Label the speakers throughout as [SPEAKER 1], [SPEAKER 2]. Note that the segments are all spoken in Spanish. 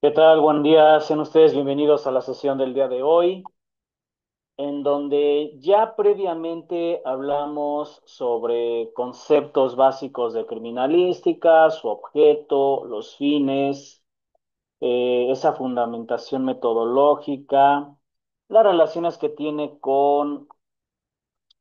[SPEAKER 1] ¿Qué tal? Buen día. Sean ustedes bienvenidos a la sesión del día de hoy, en donde ya previamente hablamos sobre conceptos básicos de criminalística, su objeto, los fines, esa fundamentación metodológica, las relaciones que tiene con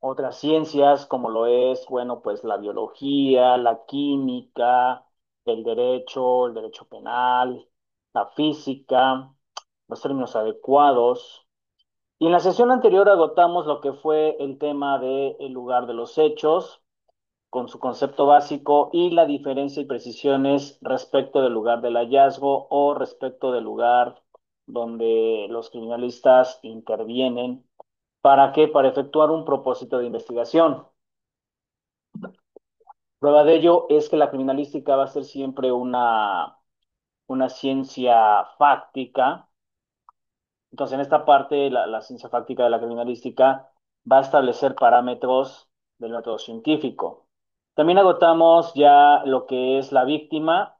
[SPEAKER 1] otras ciencias, como lo es, bueno, pues la biología, la química, el derecho penal, la física, los términos adecuados. Y en la sesión anterior agotamos lo que fue el tema del lugar de los hechos, con su concepto básico y la diferencia y precisiones respecto del lugar del hallazgo o respecto del lugar donde los criminalistas intervienen. ¿Para qué? Para efectuar un propósito de investigación. Prueba de ello es que la criminalística va a ser siempre una ciencia fáctica. Entonces, en esta parte, la ciencia fáctica de la criminalística va a establecer parámetros del método científico. También agotamos ya lo que es la víctima,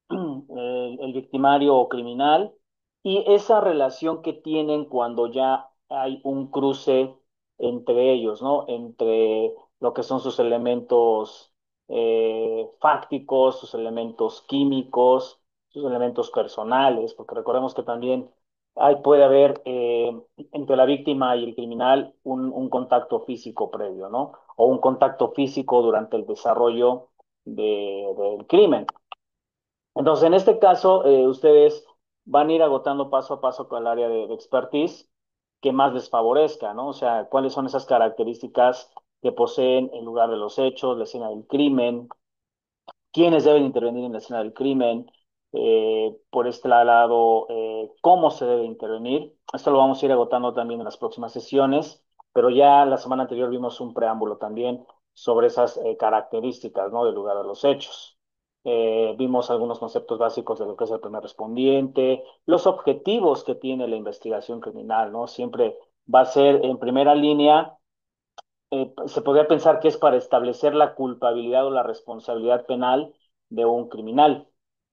[SPEAKER 1] el victimario o criminal, y esa relación que tienen cuando ya hay un cruce entre ellos, ¿no? Entre lo que son sus elementos fácticos, sus elementos químicos, sus elementos personales, porque recordemos que también puede haber entre la víctima y el criminal un contacto físico previo, ¿no? O un contacto físico durante el desarrollo del crimen. Entonces, en este caso, ustedes van a ir agotando paso a paso con el área de expertise que más les favorezca, ¿no? O sea, cuáles son esas características que poseen en lugar de los hechos, la escena del crimen, quiénes deben intervenir en la escena del crimen, por este lado, cómo se debe intervenir. Esto lo vamos a ir agotando también en las próximas sesiones, pero ya la semana anterior vimos un preámbulo también sobre esas características, ¿no? Del lugar de los hechos. Vimos algunos conceptos básicos de lo que es el primer respondiente, los objetivos que tiene la investigación criminal, ¿no? Siempre va a ser en primera línea se podría pensar que es para establecer la culpabilidad o la responsabilidad penal de un criminal.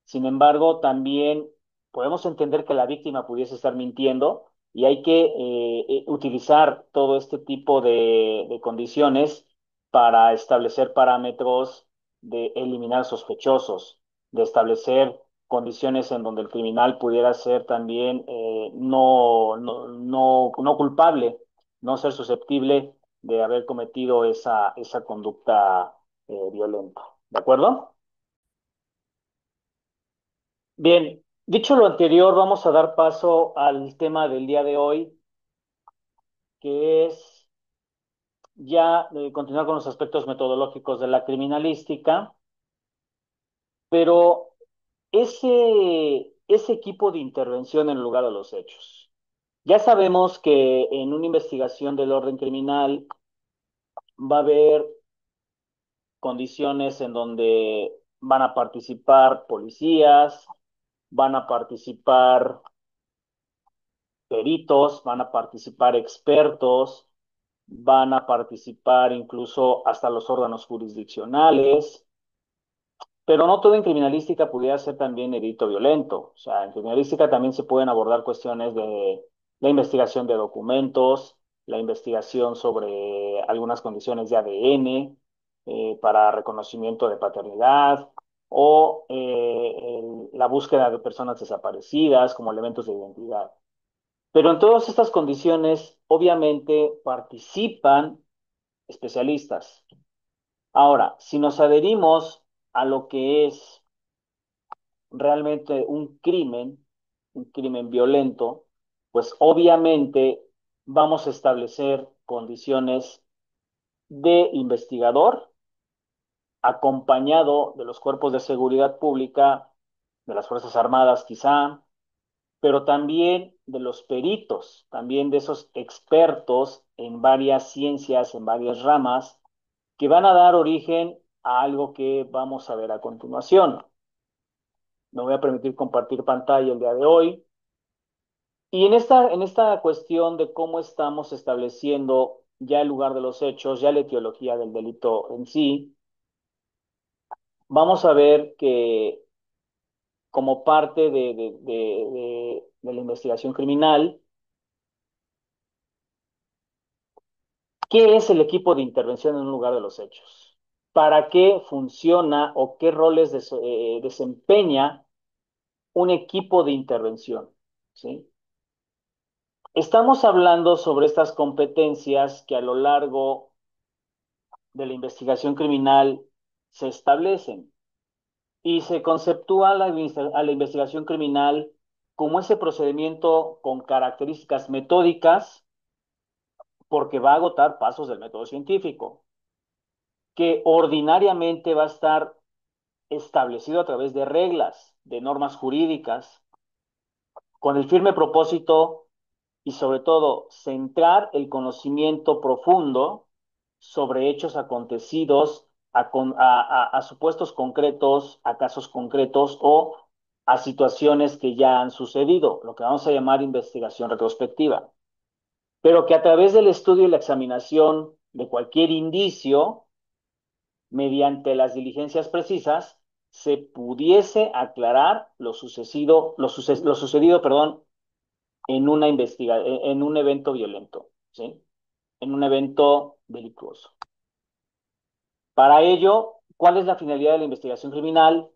[SPEAKER 1] Sin embargo, también podemos entender que la víctima pudiese estar mintiendo y hay que utilizar todo este tipo de condiciones para establecer parámetros de eliminar sospechosos, de establecer condiciones en donde el criminal pudiera ser también no culpable, no ser susceptible de haber cometido esa conducta violenta. ¿De acuerdo? Bien, dicho lo anterior, vamos a dar paso al tema del día de hoy, que es ya continuar con los aspectos metodológicos de la criminalística, pero ese equipo de intervención en lugar de los hechos. Ya sabemos que en una investigación del orden criminal va a haber condiciones en donde van a participar policías, van a participar peritos, van a participar expertos, van a participar incluso hasta los órganos jurisdiccionales, pero no todo en criminalística pudiera ser también delito violento. O sea, en criminalística también se pueden abordar cuestiones de la investigación de documentos, la investigación sobre algunas condiciones de ADN para reconocimiento de paternidad o la búsqueda de personas desaparecidas como elementos de identidad. Pero en todas estas condiciones, obviamente, participan especialistas. Ahora, si nos adherimos a lo que es realmente un crimen violento, pues obviamente vamos a establecer condiciones de investigador acompañado de los cuerpos de seguridad pública, de las Fuerzas Armadas quizá, pero también de los peritos, también de esos expertos en varias ciencias, en varias ramas, que van a dar origen a algo que vamos a ver a continuación. Me voy a permitir compartir pantalla el día de hoy. Y en esta cuestión de cómo estamos estableciendo ya el lugar de los hechos, ya la etiología del delito en sí, vamos a ver que como parte de la investigación criminal. ¿Qué es el equipo de intervención en un lugar de los hechos? ¿Para qué funciona o qué roles desempeña un equipo de intervención? ¿Sí? Estamos hablando sobre estas competencias que a lo largo de la investigación criminal se establecen y se conceptúa a la investigación criminal como ese procedimiento con características metódicas porque va a agotar pasos del método científico, que ordinariamente va a estar establecido a través de reglas, de normas jurídicas, con el firme propósito y sobre todo centrar el conocimiento profundo sobre hechos acontecidos, a supuestos concretos, a casos concretos o a situaciones que ya han sucedido, lo que vamos a llamar investigación retrospectiva, pero que a través del estudio y la examinación de cualquier indicio, mediante las diligencias precisas, se pudiese aclarar lo sucedido, perdón, en un evento violento, ¿sí? En un evento delictuoso. Para ello, ¿cuál es la finalidad de la investigación criminal?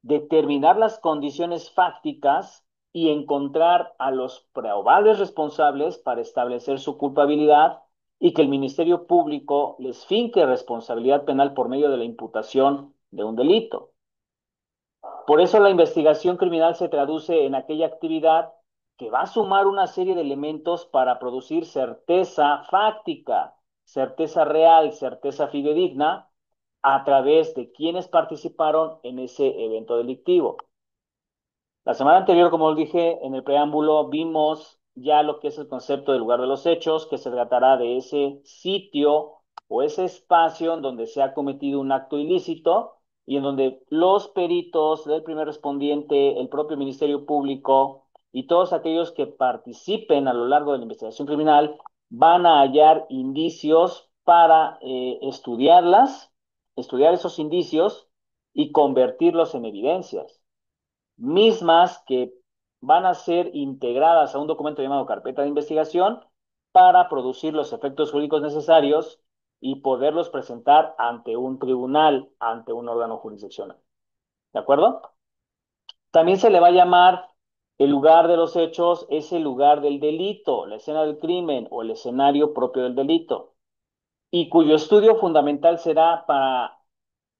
[SPEAKER 1] Determinar las condiciones fácticas y encontrar a los probables responsables para establecer su culpabilidad y que el Ministerio Público les finque responsabilidad penal por medio de la imputación de un delito. Por eso la investigación criminal se traduce en aquella actividad que va a sumar una serie de elementos para producir certeza fáctica, certeza real, certeza fidedigna a través de quienes participaron en ese evento delictivo. La semana anterior, como dije en el preámbulo, vimos ya lo que es el concepto del lugar de los hechos, que se tratará de ese sitio o ese espacio en donde se ha cometido un acto ilícito y en donde los peritos del primer respondiente, el propio Ministerio Público y todos aquellos que participen a lo largo de la investigación criminal van a hallar indicios para estudiar esos indicios y convertirlos en evidencias mismas que van a ser integradas a un documento llamado carpeta de investigación para producir los efectos jurídicos necesarios y poderlos presentar ante un tribunal, ante un órgano jurisdiccional. ¿De acuerdo? También se le va a llamar el lugar de los hechos, es el lugar del delito, la escena del crimen o el escenario propio del delito, y cuyo estudio fundamental será para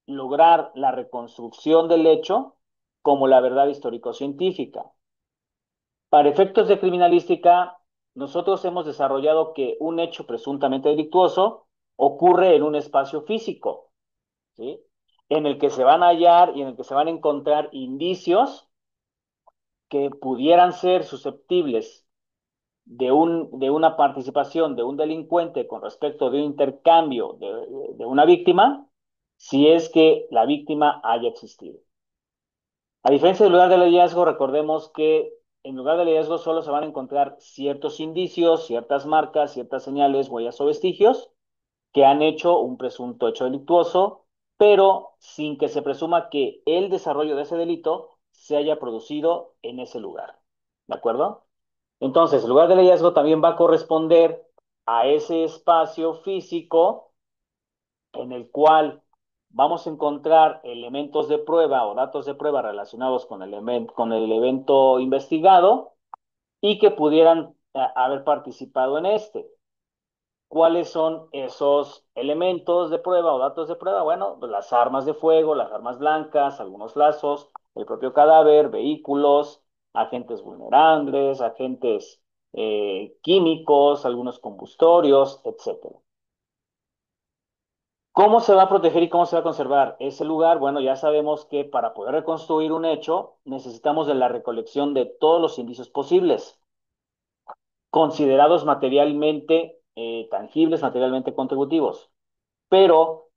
[SPEAKER 1] lograr la reconstrucción del hecho como la verdad histórico-científica. Para efectos de criminalística, nosotros hemos desarrollado que un hecho presuntamente delictuoso ocurre en un espacio físico, ¿sí? En el que se van a hallar y en el que se van a encontrar indicios que pudieran ser susceptibles de una participación de un delincuente con respecto de un intercambio de una víctima, si es que la víctima haya existido. A diferencia del lugar del hallazgo, recordemos que en lugar del hallazgo solo se van a encontrar ciertos indicios, ciertas marcas, ciertas señales, huellas o vestigios que han hecho un presunto hecho delictuoso, pero sin que se presuma que el desarrollo de ese delito se haya producido en ese lugar. ¿De acuerdo? Entonces, el lugar del hallazgo también va a corresponder a ese espacio físico en el cual vamos a encontrar elementos de prueba o datos de prueba relacionados con el evento investigado y que pudieran haber participado en este. ¿Cuáles son esos elementos de prueba o datos de prueba? Bueno, pues las armas de fuego, las armas blancas, algunos lazos, el propio cadáver, vehículos, agentes vulnerables, agentes químicos, algunos combustorios, etcétera. ¿Cómo se va a proteger y cómo se va a conservar ese lugar? Bueno, ya sabemos que para poder reconstruir un hecho necesitamos de la recolección de todos los indicios posibles, considerados materialmente tangibles, materialmente contributivos. Pero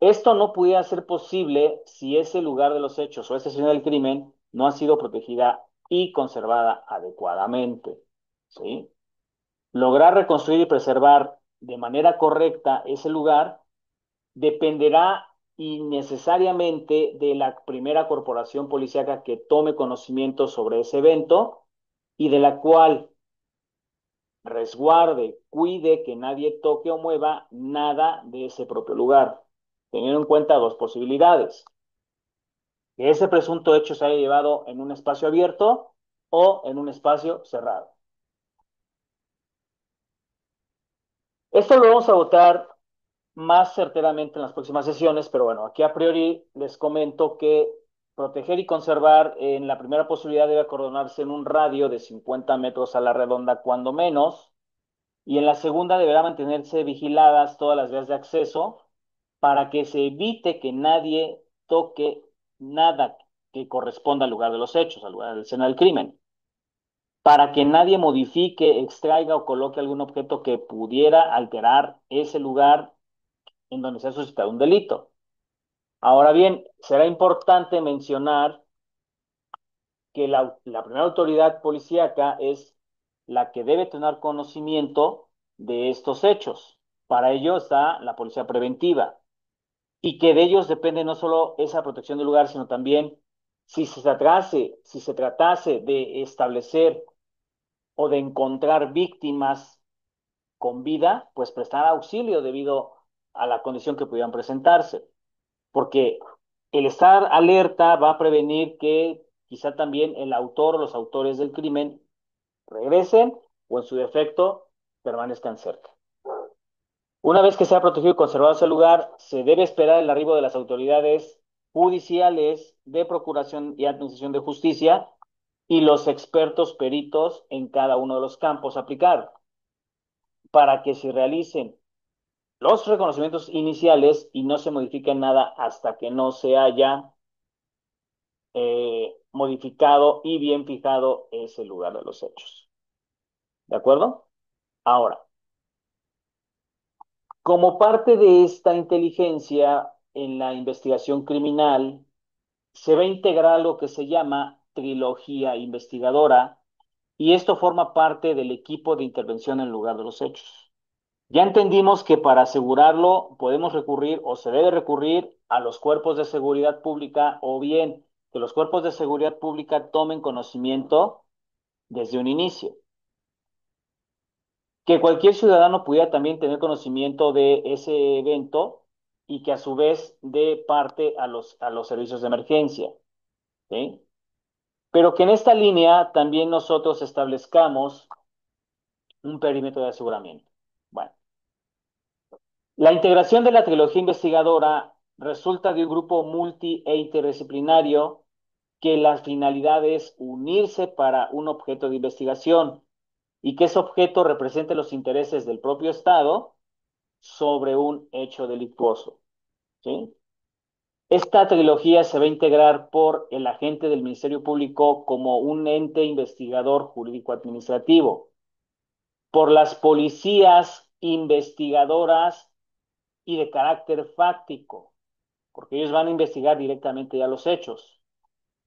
[SPEAKER 1] esto no pudiera ser posible si ese lugar de los hechos o esa escena del crimen no ha sido protegida y conservada adecuadamente. ¿Sí? Lograr reconstruir y preservar de manera correcta ese lugar dependerá innecesariamente de la primera corporación policíaca que tome conocimiento sobre ese evento y de la cual resguarde, cuide que nadie toque o mueva nada de ese propio lugar, teniendo en cuenta dos posibilidades: que ese presunto hecho se haya llevado en un espacio abierto o en un espacio cerrado. Esto lo vamos a votar más certeramente en las próximas sesiones, pero bueno, aquí a priori les comento que proteger y conservar en la primera posibilidad debe acordonarse en un radio de 50 metros a la redonda cuando menos, y en la segunda deberá mantenerse vigiladas todas las vías de acceso para que se evite que nadie toque nada que corresponda al lugar de los hechos, al lugar de la escena del crimen, para que nadie modifique, extraiga o coloque algún objeto que pudiera alterar ese lugar en donde se ha suscitado un delito. Ahora bien, será importante mencionar que la primera autoridad policíaca es la que debe tener conocimiento de estos hechos. Para ello está la policía preventiva y que de ellos depende no solo esa protección del lugar, sino también si se tratase de establecer o de encontrar víctimas con vida, pues prestar auxilio debido a la condición que pudieran presentarse. Porque el estar alerta va a prevenir que quizá también el autor o los autores del crimen regresen o en su defecto permanezcan cerca. Una vez que se ha protegido y conservado ese lugar, se debe esperar el arribo de las autoridades judiciales de procuración y administración de justicia y los expertos peritos en cada uno de los campos a aplicar para que se realicen los reconocimientos iniciales y no se modifique nada hasta que no se haya modificado y bien fijado ese lugar de los hechos. ¿De acuerdo? Ahora, como parte de esta inteligencia en la investigación criminal, se va a integrar lo que se llama trilogía investigadora y esto forma parte del equipo de intervención en lugar de los hechos. Ya entendimos que para asegurarlo podemos recurrir o se debe recurrir a los cuerpos de seguridad pública o bien que los cuerpos de seguridad pública tomen conocimiento desde un inicio. Que cualquier ciudadano pudiera también tener conocimiento de ese evento y que a su vez dé parte a los servicios de emergencia, ¿sí? Pero que en esta línea también nosotros establezcamos un perímetro de aseguramiento. Bueno, la integración de la trilogía investigadora resulta de un grupo multi e interdisciplinario que la finalidad es unirse para un objeto de investigación y que ese objeto represente los intereses del propio Estado sobre un hecho delictuoso, ¿sí? Esta trilogía se va a integrar por el agente del Ministerio Público como un ente investigador jurídico-administrativo, por las policías investigadoras y de carácter fáctico, porque ellos van a investigar directamente ya los hechos,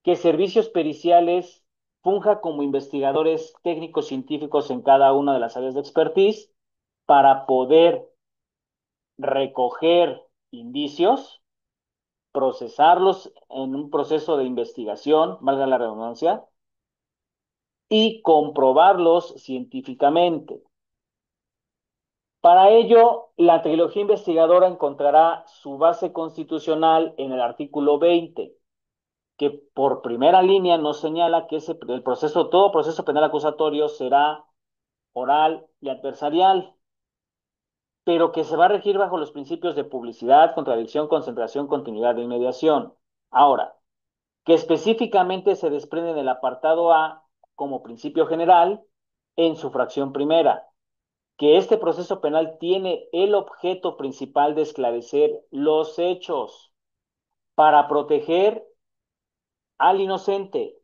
[SPEAKER 1] que servicios periciales funja como investigadores técnicos científicos en cada una de las áreas de expertise para poder recoger indicios, procesarlos en un proceso de investigación, valga la redundancia, y comprobarlos científicamente. Para ello, la trilogía investigadora encontrará su base constitucional en el artículo 20, que por primera línea nos señala que el proceso, todo proceso penal acusatorio será oral y adversarial, pero que se va a regir bajo los principios de publicidad, contradicción, concentración, continuidad e inmediación. Ahora, que específicamente se desprende del apartado A como principio general en su fracción primera, que este proceso penal tiene el objeto principal de esclarecer los hechos para proteger al inocente.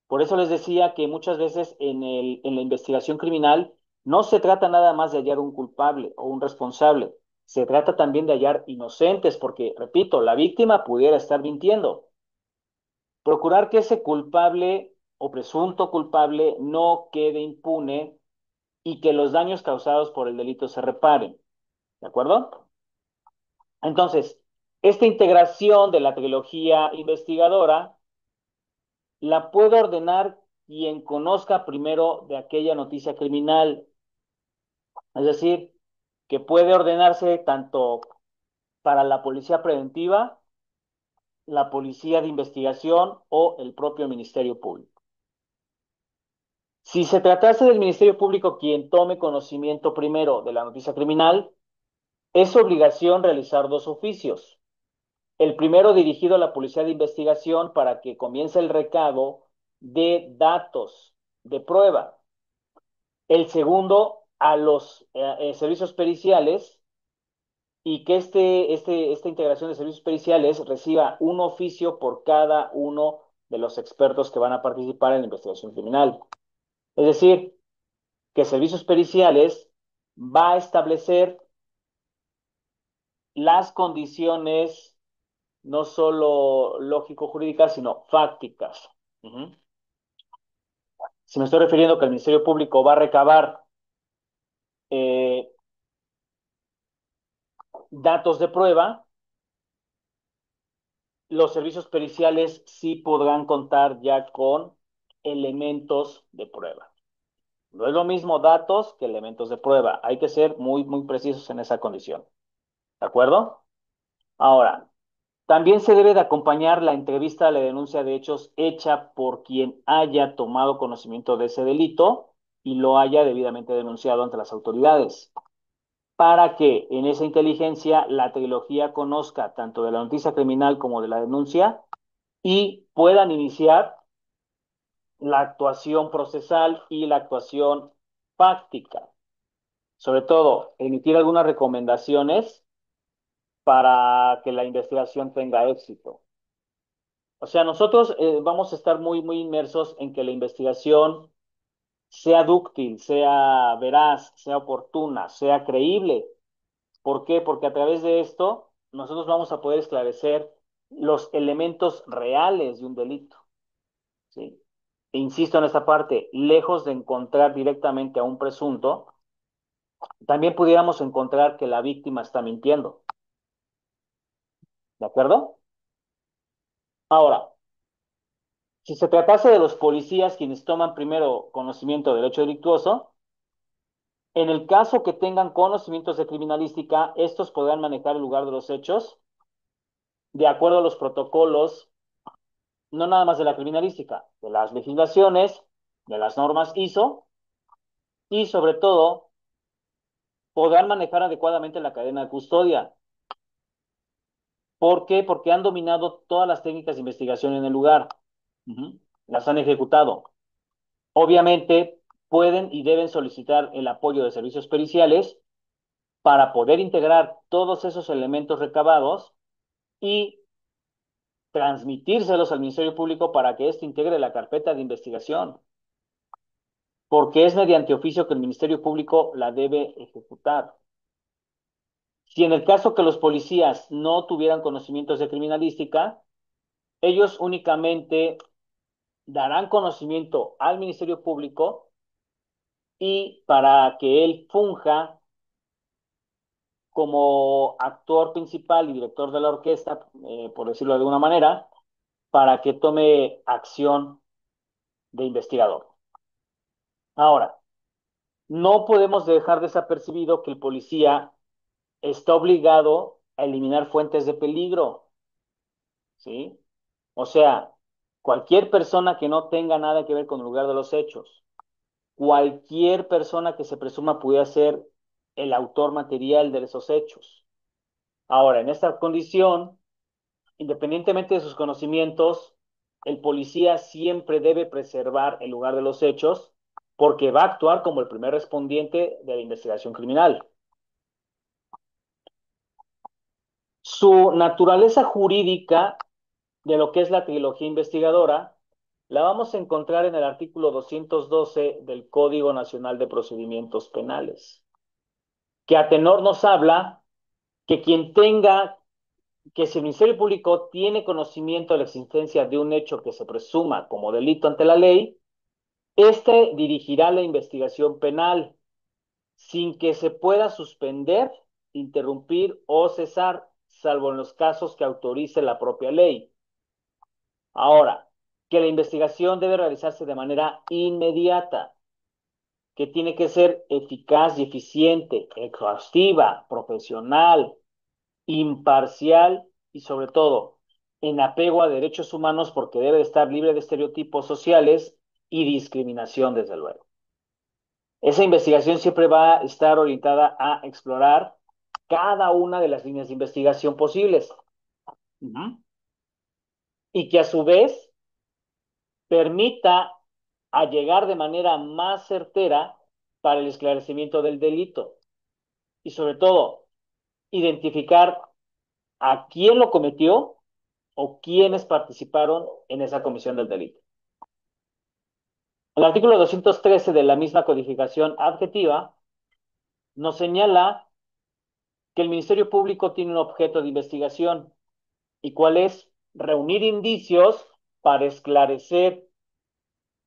[SPEAKER 1] Por eso les decía que muchas veces en la investigación criminal no se trata nada más de hallar un culpable o un responsable, se trata también de hallar inocentes, porque, repito, la víctima pudiera estar mintiendo. Procurar que ese culpable o presunto culpable no quede impune y que los daños causados por el delito se reparen. ¿De acuerdo? Entonces, Esta integración de la trilogía investigadora la puede ordenar quien conozca primero de aquella noticia criminal. Es decir, que puede ordenarse tanto para la policía preventiva, la policía de investigación o el propio Ministerio Público. Si se tratase del Ministerio Público quien tome conocimiento primero de la noticia criminal, es obligación realizar dos oficios. El primero dirigido a la policía de investigación para que comience el recado de datos de prueba. El segundo a los servicios periciales y que esta integración de servicios periciales reciba un oficio por cada uno de los expertos que van a participar en la investigación criminal. Es decir, que servicios periciales va a establecer las condiciones no solo lógico-jurídicas, sino fácticas. Si me estoy refiriendo que el Ministerio Público va a recabar eh, datos de prueba, los servicios periciales sí podrán contar ya con elementos de prueba. No es lo mismo datos que elementos de prueba. Hay que ser muy, muy precisos en esa condición. ¿De acuerdo? Ahora, también se debe de acompañar la entrevista a la denuncia de hechos hecha por quien haya tomado conocimiento de ese delito y lo haya debidamente denunciado ante las autoridades, para que en esa inteligencia la trilogía conozca tanto de la noticia criminal como de la denuncia y puedan iniciar la actuación procesal y la actuación fáctica. Sobre todo, emitir algunas recomendaciones para que la investigación tenga éxito. O sea, nosotros vamos a estar muy, muy inmersos en que la investigación sea dúctil, sea veraz, sea oportuna, sea creíble. ¿Por qué? Porque a través de esto nosotros vamos a poder esclarecer los elementos reales de un delito, ¿sí? E insisto en esta parte, lejos de encontrar directamente a un presunto, también pudiéramos encontrar que la víctima está mintiendo, ¿de acuerdo? Ahora, si se tratase de los policías quienes toman primero conocimiento del hecho delictuoso, en el caso que tengan conocimientos de criminalística, estos podrán manejar el lugar de los hechos de acuerdo a los protocolos, no nada más de la criminalística, de las legislaciones, de las normas ISO y sobre todo podrán manejar adecuadamente la cadena de custodia. ¿Por qué? Porque han dominado todas las técnicas de investigación en el lugar. Las han ejecutado. Obviamente pueden y deben solicitar el apoyo de servicios periciales para poder integrar todos esos elementos recabados y transmitírselos al Ministerio Público para que éste integre la carpeta de investigación, porque es mediante oficio que el Ministerio Público la debe ejecutar. Si en el caso que los policías no tuvieran conocimientos de criminalística, ellos únicamente darán conocimiento al Ministerio Público y para que él funja como actor principal y director de la orquesta, por decirlo de alguna manera, para que tome acción de investigador. Ahora, no podemos dejar desapercibido que el policía está obligado a eliminar fuentes de peligro, ¿sí? O sea, cualquier persona que no tenga nada que ver con el lugar de los hechos, cualquier persona que se presuma pudiera ser el autor material de esos hechos. Ahora, en esta condición, independientemente de sus conocimientos, el policía siempre debe preservar el lugar de los hechos porque va a actuar como el primer respondiente de la investigación criminal. Su naturaleza jurídica de lo que es la trilogía investigadora la vamos a encontrar en el artículo 212 del Código Nacional de Procedimientos Penales, que a tenor nos habla que quien tenga, que si el Ministerio Público tiene conocimiento de la existencia de un hecho que se presuma como delito ante la ley, este dirigirá la investigación penal sin que se pueda suspender, interrumpir o cesar, salvo en los casos que autorice la propia ley. Ahora, que la investigación debe realizarse de manera inmediata, que tiene que ser eficaz y eficiente, exhaustiva, profesional, imparcial y sobre todo en apego a derechos humanos porque debe estar libre de estereotipos sociales y discriminación, desde luego. Esa investigación siempre va a estar orientada a explorar cada una de las líneas de investigación posibles. Uh-huh. Y que a su vez permita a llegar de manera más certera para el esclarecimiento del delito y sobre todo identificar a quién lo cometió o quiénes participaron en esa comisión del delito. El artículo 213 de la misma codificación adjetiva nos señala que el Ministerio Público tiene un objeto de investigación y cuál es reunir indicios para esclarecer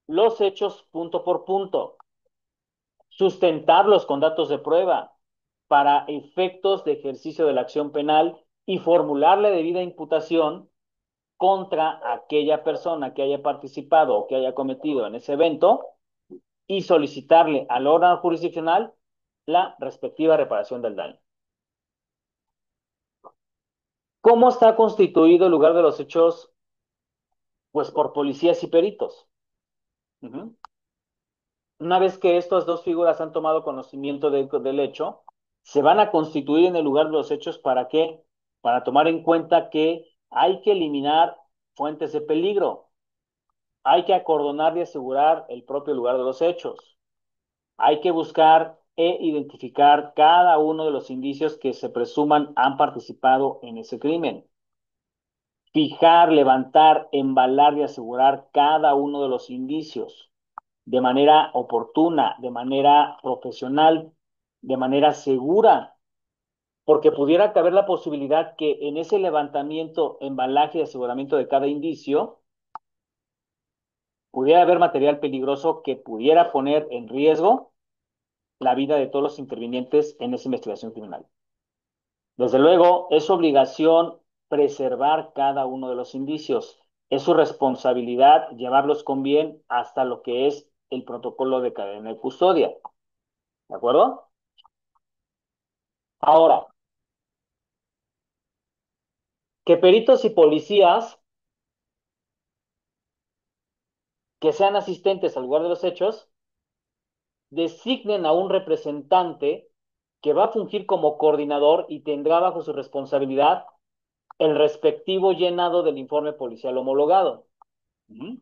[SPEAKER 1] los hechos punto por punto, sustentarlos con datos de prueba para efectos de ejercicio de la acción penal y formular la debida imputación contra aquella persona que haya participado o que haya cometido en ese evento y solicitarle al órgano jurisdiccional la respectiva reparación del daño. ¿Cómo está constituido el lugar de los hechos? Pues por policías y peritos. Uh-huh. Una vez que estas dos figuras han tomado conocimiento del hecho, se van a constituir en el lugar de los hechos. ¿Para qué? Para tomar en cuenta que hay que eliminar fuentes de peligro, hay que acordonar y asegurar el propio lugar de los hechos, hay que buscar e identificar cada uno de los indicios que se presuman han participado en ese crimen, fijar, levantar, embalar y asegurar cada uno de los indicios de manera oportuna, de manera profesional, de manera segura, porque pudiera caber la posibilidad que en ese levantamiento, embalaje y aseguramiento de cada indicio, pudiera haber material peligroso que pudiera poner en riesgo la vida de todos los intervinientes en esa investigación criminal. Desde luego, es su obligación preservar cada uno de los indicios. Es su responsabilidad llevarlos con bien hasta lo que es el protocolo de cadena de custodia. ¿De acuerdo? Ahora, que peritos y policías que sean asistentes al lugar de los hechos designen a un representante que va a fungir como coordinador y tendrá bajo su responsabilidad el respectivo llenado del informe policial homologado. Uh-huh.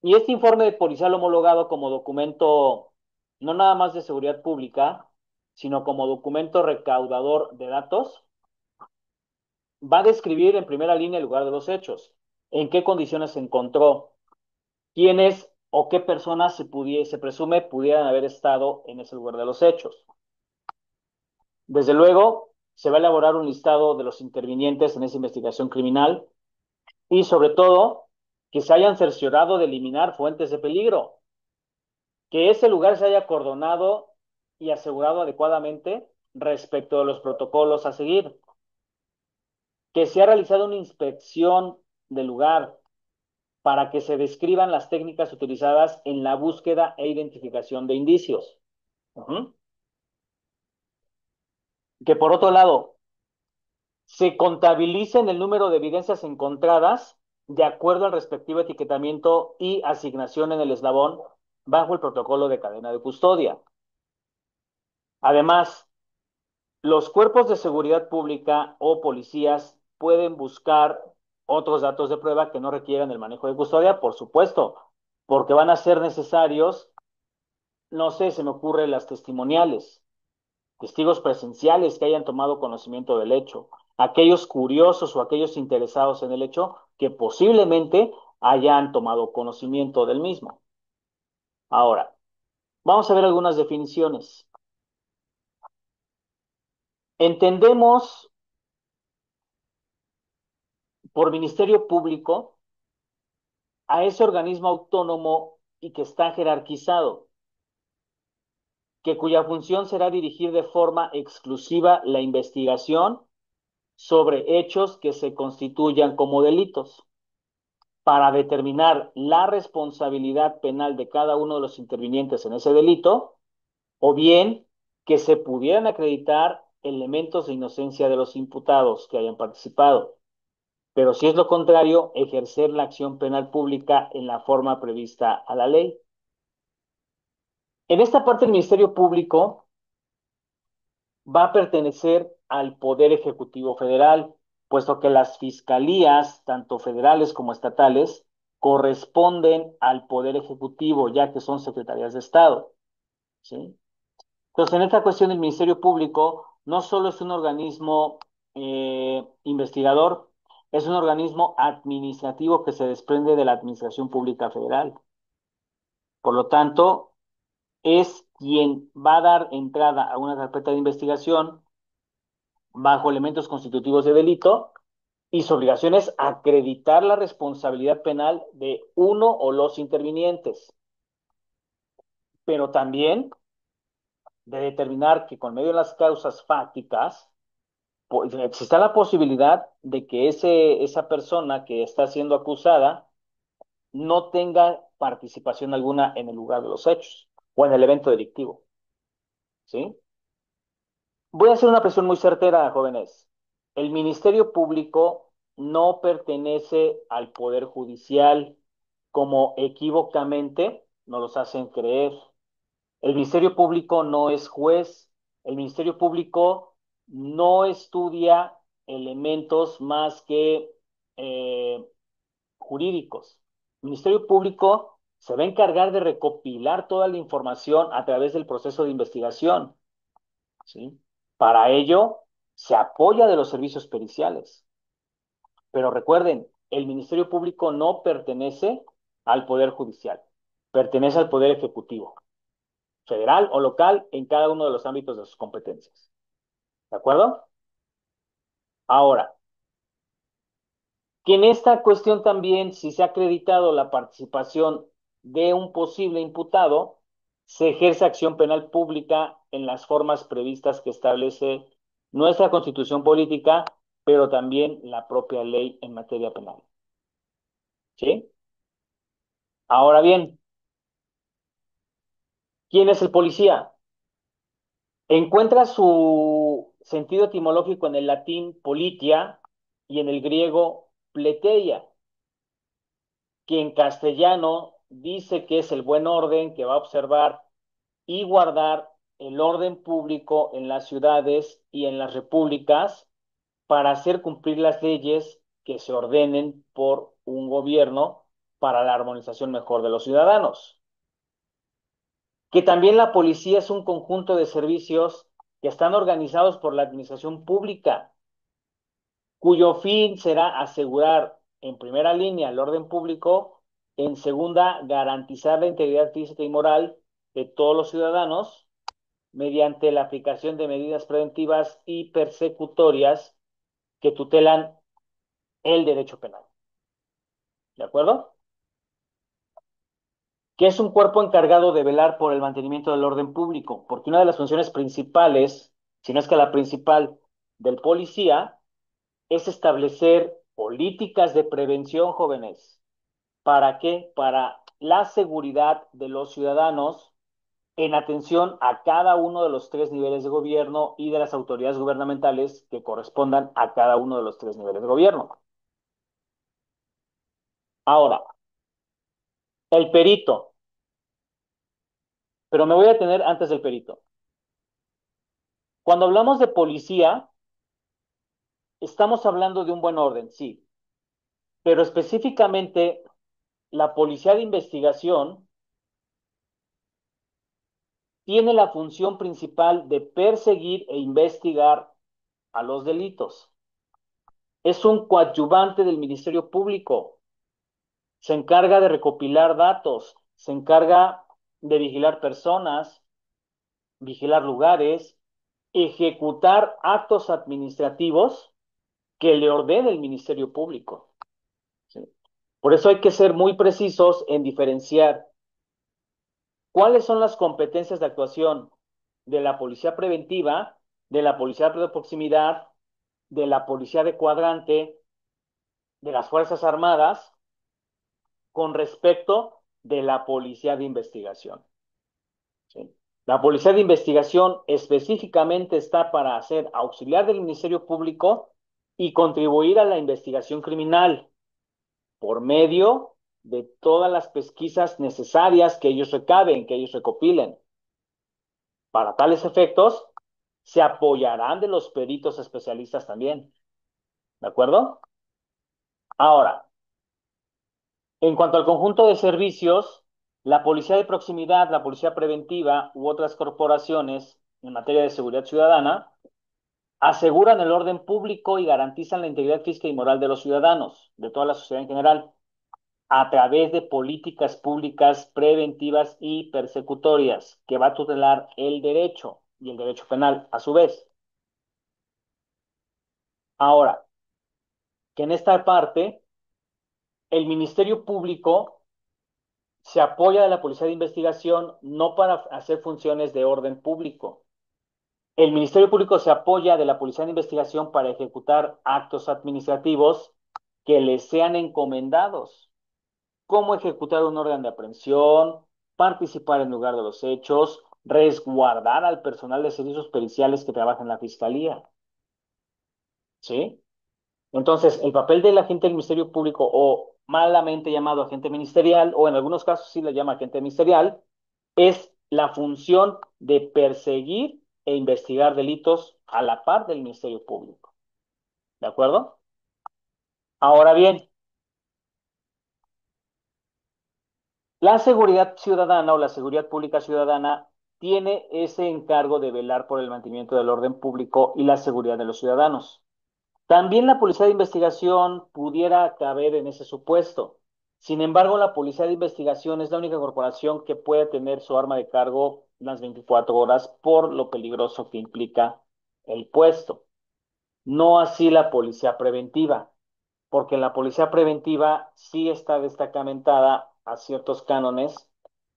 [SPEAKER 1] Y este informe de policial homologado como documento no nada más de seguridad pública, sino como documento recaudador de datos, va a describir en primera línea el lugar de los hechos, en qué condiciones se encontró, quiénes o qué personas se presume pudieran haber estado en ese lugar de los hechos. Desde luego, se va a elaborar un listado de los intervinientes en esa investigación criminal y sobre todo que se hayan cerciorado de eliminar fuentes de peligro, que ese lugar se haya acordonado y asegurado adecuadamente respecto de los protocolos a seguir, que se ha realizado una inspección del lugar para que se describan las técnicas utilizadas en la búsqueda e identificación de indicios. Uh-huh. Que por otro lado, se contabilicen el número de evidencias encontradas de acuerdo al respectivo etiquetamiento y asignación en el eslabón bajo el protocolo de cadena de custodia. Además, los cuerpos de seguridad pública o policías pueden buscar otros datos de prueba que no requieran el manejo de custodia, por supuesto, porque van a ser necesarios, no sé, se me ocurre las testimoniales, testigos presenciales que hayan tomado conocimiento del hecho, aquellos curiosos o aquellos interesados en el hecho que posiblemente hayan tomado conocimiento del mismo. Ahora, vamos a ver algunas definiciones. Entendemos por Ministerio Público a ese organismo autónomo y que está jerarquizado. que cuya función será dirigir de forma exclusiva la investigación sobre hechos que se constituyan como delitos para determinar la responsabilidad penal de cada uno de los intervinientes en ese delito, o bien que se pudieran acreditar elementos de inocencia de los imputados que hayan participado. Pero si es lo contrario, ejercer la acción penal pública en la forma prevista a la ley. En esta parte, el Ministerio Público va a pertenecer al Poder Ejecutivo Federal, puesto que las fiscalías, tanto federales como estatales, corresponden al Poder Ejecutivo, ya que son secretarías de Estado, ¿sí? Entonces, en esta cuestión, el Ministerio Público no solo es un organismo investigador, es un organismo administrativo que se desprende de la Administración Pública Federal. Por lo tanto, es quien va a dar entrada a una carpeta de investigación bajo elementos constitutivos de delito y su obligación es acreditar la responsabilidad penal de uno o los intervinientes, pero también de determinar que con medio de las causas fácticas pues, exista la posibilidad de que esa persona que está siendo acusada no tenga participación alguna en el lugar de los hechos o en el evento delictivo, ¿sí? Voy a hacer una presión muy certera, jóvenes. El Ministerio Público no pertenece al Poder Judicial como equívocamente nos los hacen creer. El Ministerio Público no es juez. El Ministerio Público no estudia elementos más que eh, jurídicos. El Ministerio Público se va a encargar de recopilar toda la información a través del proceso de investigación, ¿sí? Para ello, se apoya de los servicios periciales. Pero recuerden, el Ministerio Público no pertenece al Poder Judicial, pertenece al Poder Ejecutivo, federal o local, en cada uno de los ámbitos de sus competencias. ¿De acuerdo? Ahora, que en esta cuestión también, si se ha acreditado la participación de un posible imputado, se ejerce acción penal pública en las formas previstas que establece nuestra Constitución política, pero también la propia ley en materia penal. ¿Sí? Ahora bien, ¿quién es el policía? Encuentra su sentido etimológico en el latín politia y en el griego pleteia, que en castellano dice que es el buen orden que va a observar y guardar el orden público en las ciudades y en las repúblicas para hacer cumplir las leyes que se ordenen por un gobierno para la armonización mejor de los ciudadanos. Que también la policía es un conjunto de servicios que están organizados por la administración pública, cuyo fin será asegurar en primera línea el orden público, en segunda, garantizar la integridad física y moral de todos los ciudadanos mediante la aplicación de medidas preventivas y persecutorias que tutelan el derecho penal. ¿De acuerdo? Que es un cuerpo encargado de velar por el mantenimiento del orden público, porque una de las funciones principales, si no es que la principal del policía, es establecer políticas de prevención, jóvenes. ¿Para qué? Para la seguridad de los ciudadanos en atención a cada uno de los tres niveles de gobierno y de las autoridades gubernamentales que correspondan a cada uno de los tres niveles de gobierno. Ahora, el perito, pero me voy a detener antes del perito. Cuando hablamos de policía, estamos hablando de un buen orden, sí, pero específicamente la policía de investigación tiene la función principal de perseguir e investigar a los delitos. Es un coadyuvante del Ministerio Público. Se encarga de recopilar datos, se encarga de vigilar personas, vigilar lugares, ejecutar actos administrativos que le ordene el Ministerio Público. ¿Sí? Por eso hay que ser muy precisos en diferenciar cuáles son las competencias de actuación de la policía preventiva, de la policía de proximidad, de la policía de cuadrante, de las Fuerzas Armadas, con respecto de la policía de investigación. ¿Sí? La policía de investigación específicamente está para ser auxiliar del Ministerio Público y contribuir a la investigación criminal por medio de todas las pesquisas necesarias que ellos recaben, que ellos recopilen. Para tales efectos, se apoyarán de los peritos especialistas también. ¿De acuerdo? Ahora, en cuanto al conjunto de servicios, la policía de proximidad, la policía preventiva u otras corporaciones en materia de seguridad ciudadana aseguran el orden público y garantizan la integridad física y moral de los ciudadanos, de toda la sociedad en general, a través de políticas públicas preventivas y persecutorias que va a tutelar el derecho y el derecho penal a su vez. Ahora, que en esta parte el Ministerio Público se apoya de la Policía de Investigación no para hacer funciones de orden público. El Ministerio Público se apoya de la Policía de Investigación para ejecutar actos administrativos que les sean encomendados, como ejecutar un orden de aprehensión, participar en lugar de los hechos, resguardar al personal de servicios periciales que trabaja en la Fiscalía. ¿Sí? Entonces, el papel del agente del Ministerio Público, o malamente llamado agente ministerial, o en algunos casos sí le llama agente ministerial, es la función de perseguir e investigar delitos a la par del Ministerio Público. ¿De acuerdo? Ahora bien, la seguridad ciudadana o la seguridad pública ciudadana tiene ese encargo de velar por el mantenimiento del orden público y la seguridad de los ciudadanos. También la policía de investigación pudiera caber en ese supuesto. Sin embargo, la policía de investigación es la única corporación que puede tener su arma de cargo las 24 horas por lo peligroso que implica el puesto. No así la policía preventiva, porque la policía preventiva sí está destacamentada a ciertos cánones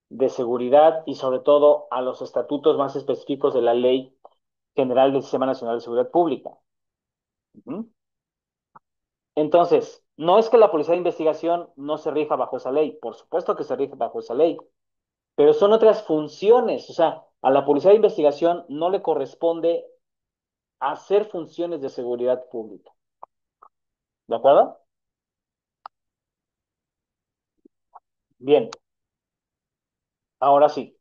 [SPEAKER 1] de seguridad y sobre todo a los estatutos más específicos de la Ley General del Sistema Nacional de Seguridad Pública. Ujú. Entonces, no es que la policía de investigación no se rija bajo esa ley, por supuesto que se rige bajo esa ley, pero son otras funciones, o sea, a la policía de investigación no le corresponde hacer funciones de seguridad pública, ¿de acuerdo? Bien, ahora sí,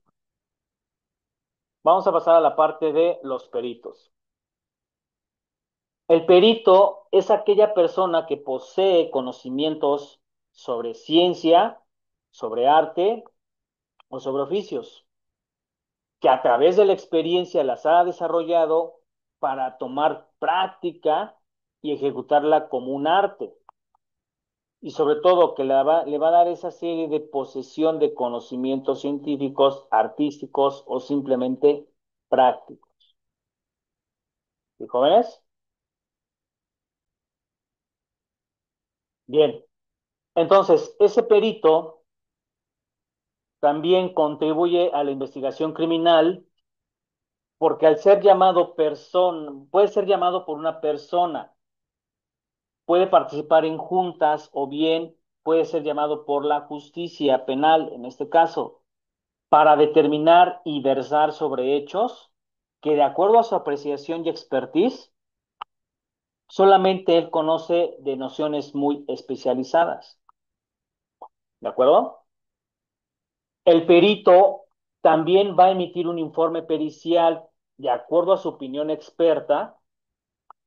[SPEAKER 1] vamos a pasar a la parte de los peritos. El perito es aquella persona que posee conocimientos sobre ciencia, sobre arte o sobre oficios, que a través de la experiencia las ha desarrollado para tomar práctica y ejecutarla como un arte. Y sobre todo que le va a dar esa serie de posesión de conocimientos científicos, artísticos o simplemente prácticos. ¿Y jóvenes? Bien. Entonces, ese perito también contribuye a la investigación criminal porque al ser llamado persona, puede ser llamado por una persona, puede participar en juntas o bien puede ser llamado por la justicia penal, en este caso, para determinar y versar sobre hechos que de acuerdo a su apreciación y expertise, solamente él conoce de nociones muy especializadas. ¿De acuerdo? El perito también va a emitir un informe pericial de acuerdo a su opinión experta,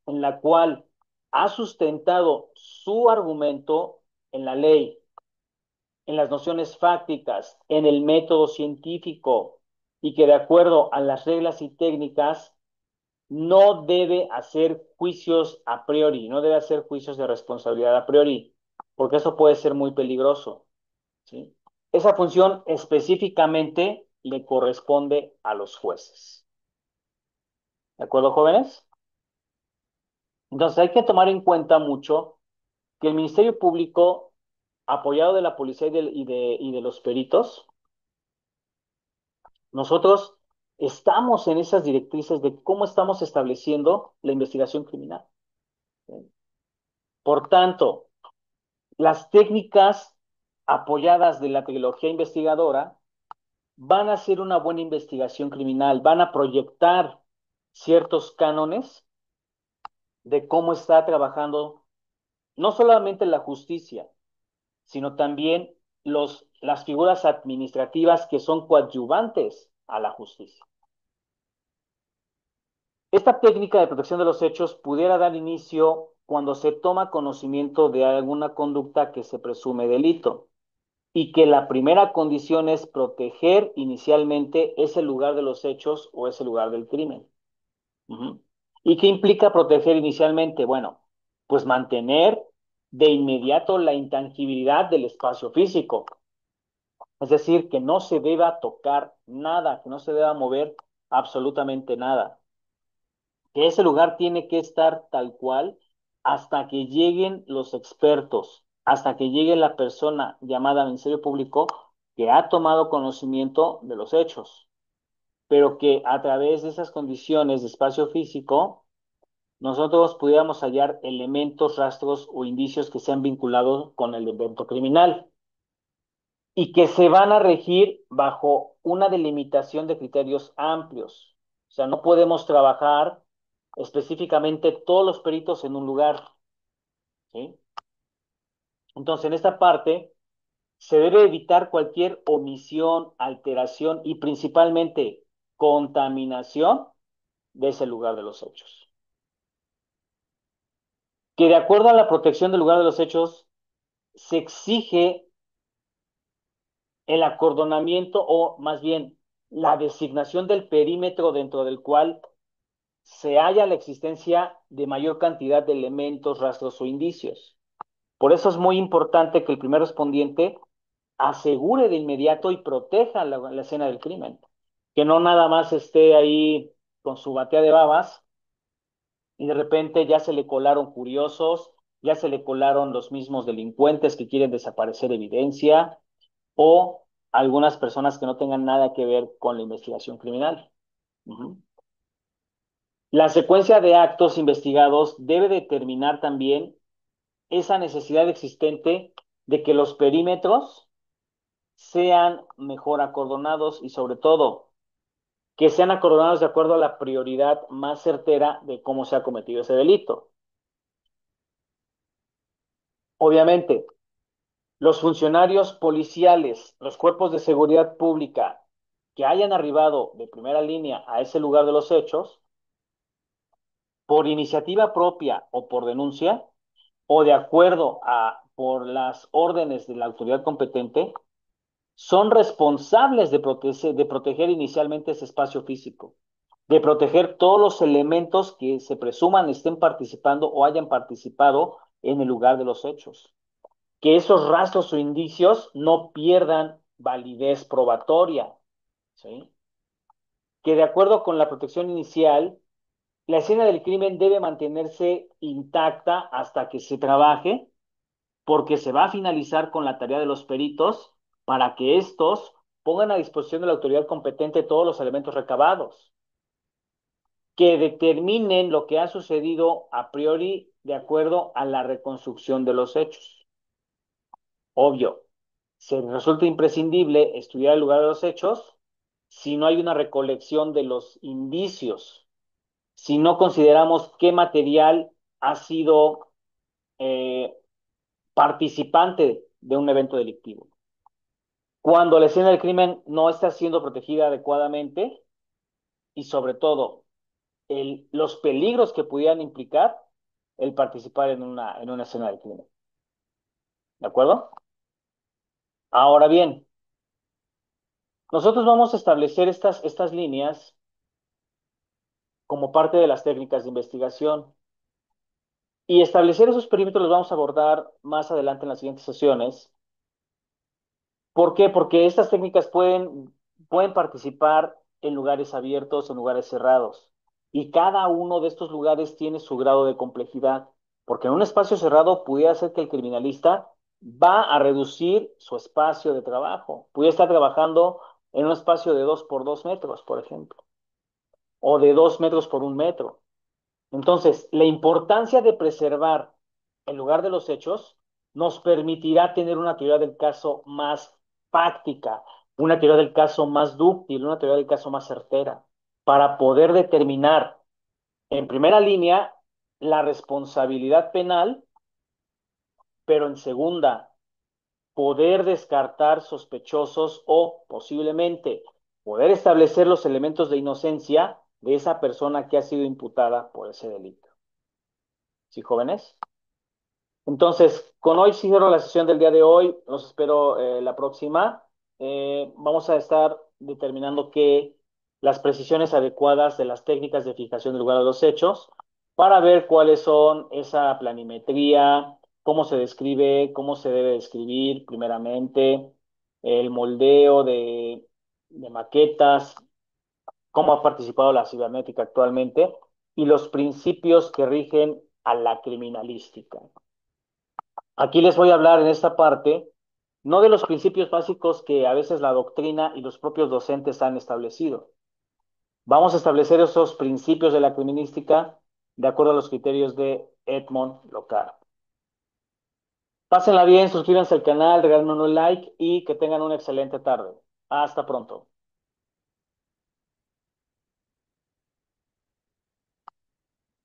[SPEAKER 1] en la cual ha sustentado su argumento en la ley, en las nociones fácticas, en el método científico, y que de acuerdo a las reglas y técnicas no debe hacer juicios a priori, no debe hacer juicios de responsabilidad a priori, porque eso puede ser muy peligroso, ¿sí? Esa función específicamente le corresponde a los jueces. ¿De acuerdo, jóvenes? Entonces hay que tomar en cuenta mucho que el Ministerio Público, apoyado de la policía y de los peritos, nosotros Estamos en esas directrices de cómo estamos estableciendo la investigación criminal. Por tanto, las técnicas apoyadas de la tecnología investigadora van a hacer una buena investigación criminal, van a proyectar ciertos cánones de cómo está trabajando no solamente la justicia, sino también las figuras administrativas que son coadyuvantes a la justicia. Esta técnica de protección de los hechos pudiera dar inicio cuando se toma conocimiento de alguna conducta que se presume delito y que la primera condición es proteger inicialmente ese lugar de los hechos o ese lugar del crimen. Ujú. ¿Y qué implica proteger inicialmente? Bueno, pues mantener de inmediato la intangibilidad del espacio físico, es decir, que no se deba tocar nada, que no se deba mover absolutamente nada, que ese lugar tiene que estar tal cual hasta que lleguen los expertos, hasta que llegue la persona llamada Ministerio Público que ha tomado conocimiento de los hechos, pero que a través de esas condiciones de espacio físico nosotros pudiéramos hallar elementos, rastros o indicios que sean vinculados con el evento criminal y que se van a regir bajo una delimitación de criterios amplios. O sea, no podemos trabajar específicamente todos los peritos en un lugar, ¿sí? Entonces, en esta parte se debe evitar cualquier omisión, alteración y principalmente contaminación de ese lugar de los hechos. Que de acuerdo a la protección del lugar de los hechos, se exige el acordonamiento o más bien la designación del perímetro dentro del cual se halla la existencia de mayor cantidad de elementos, rastros o indicios. Por eso es muy importante que el primer respondiente asegure de inmediato y proteja la escena del crimen. Que no nada más esté ahí con su batea de babas y de repente ya se le colaron curiosos, ya se le colaron los mismos delincuentes que quieren desaparecer evidencia o algunas personas que no tengan nada que ver con la investigación criminal. Uh-huh. La secuencia de actos investigados debe determinar también esa necesidad existente de que los perímetros sean mejor acordonados y sobre todo que sean acordonados de acuerdo a la prioridad más certera de cómo se ha cometido ese delito. Obviamente, los funcionarios policiales, los cuerpos de seguridad pública que hayan arribado de primera línea a ese lugar de los hechos, por iniciativa propia o por denuncia, o de acuerdo a por las órdenes de la autoridad competente, son responsables de proteger inicialmente ese espacio físico, de proteger todos los elementos que se presuman estén participando o hayan participado en el lugar de los hechos. Que esos rastros o indicios no pierdan validez probatoria, ¿sí? Que de acuerdo con la protección inicial, la escena del crimen debe mantenerse intacta hasta que se trabaje, porque se va a finalizar con la tarea de los peritos para que estos pongan a disposición de la autoridad competente todos los elementos recabados, que determinen lo que ha sucedido a priori de acuerdo a la reconstrucción de los hechos. Obvio, se resulta imprescindible estudiar el lugar de los hechos si no hay una recolección de los indicios, si no consideramos qué material ha sido eh, participante de un evento delictivo. Cuando la escena del crimen no está siendo protegida adecuadamente y sobre todo los peligros que pudieran implicar el participar en una escena del crimen. ¿De acuerdo? Ahora bien, nosotros vamos a establecer estas líneas como parte de las técnicas de investigación y establecer esos perímetros los vamos a abordar más adelante en las siguientes sesiones. ¿Por qué? Porque estas técnicas pueden participar en lugares abiertos, en lugares cerrados. Y cada uno de estos lugares tiene su grado de complejidad. Porque en un espacio cerrado pudiera ser que el criminalista va a reducir su espacio de trabajo. Pudiera estar trabajando en un espacio de 2 por 2 metros, por ejemplo. o de 2 metros por 1 metro. Entonces, la importancia de preservar el lugar de los hechos nos permitirá tener una teoría del caso más práctica, una teoría del caso más dúctil, una teoría del caso más certera, para poder determinar en primera línea la responsabilidad penal, pero en segunda, poder descartar sospechosos o posiblemente poder establecer los elementos de inocencia de esa persona que ha sido imputada por ese delito. ¿Sí, jóvenes? Entonces, con hoy cierro la sesión del día de hoy. Los espero la próxima. Vamos a estar determinando que las precisiones adecuadas de las técnicas de fijación del lugar de los hechos para ver cuáles son esa planimetría, cómo se describe, cómo se debe describir primeramente, el moldeo de maquetas, cómo ha participado la cibernética actualmente y los principios que rigen a la criminalística. Aquí les voy a hablar en esta parte, no de los principios básicos que a veces la doctrina y los propios docentes han establecido. Vamos a establecer esos principios de la criminalística de acuerdo a los criterios de Edmond Locard. Pásenla bien, suscríbanse al canal, regálenme un like y que tengan una excelente tarde. Hasta pronto.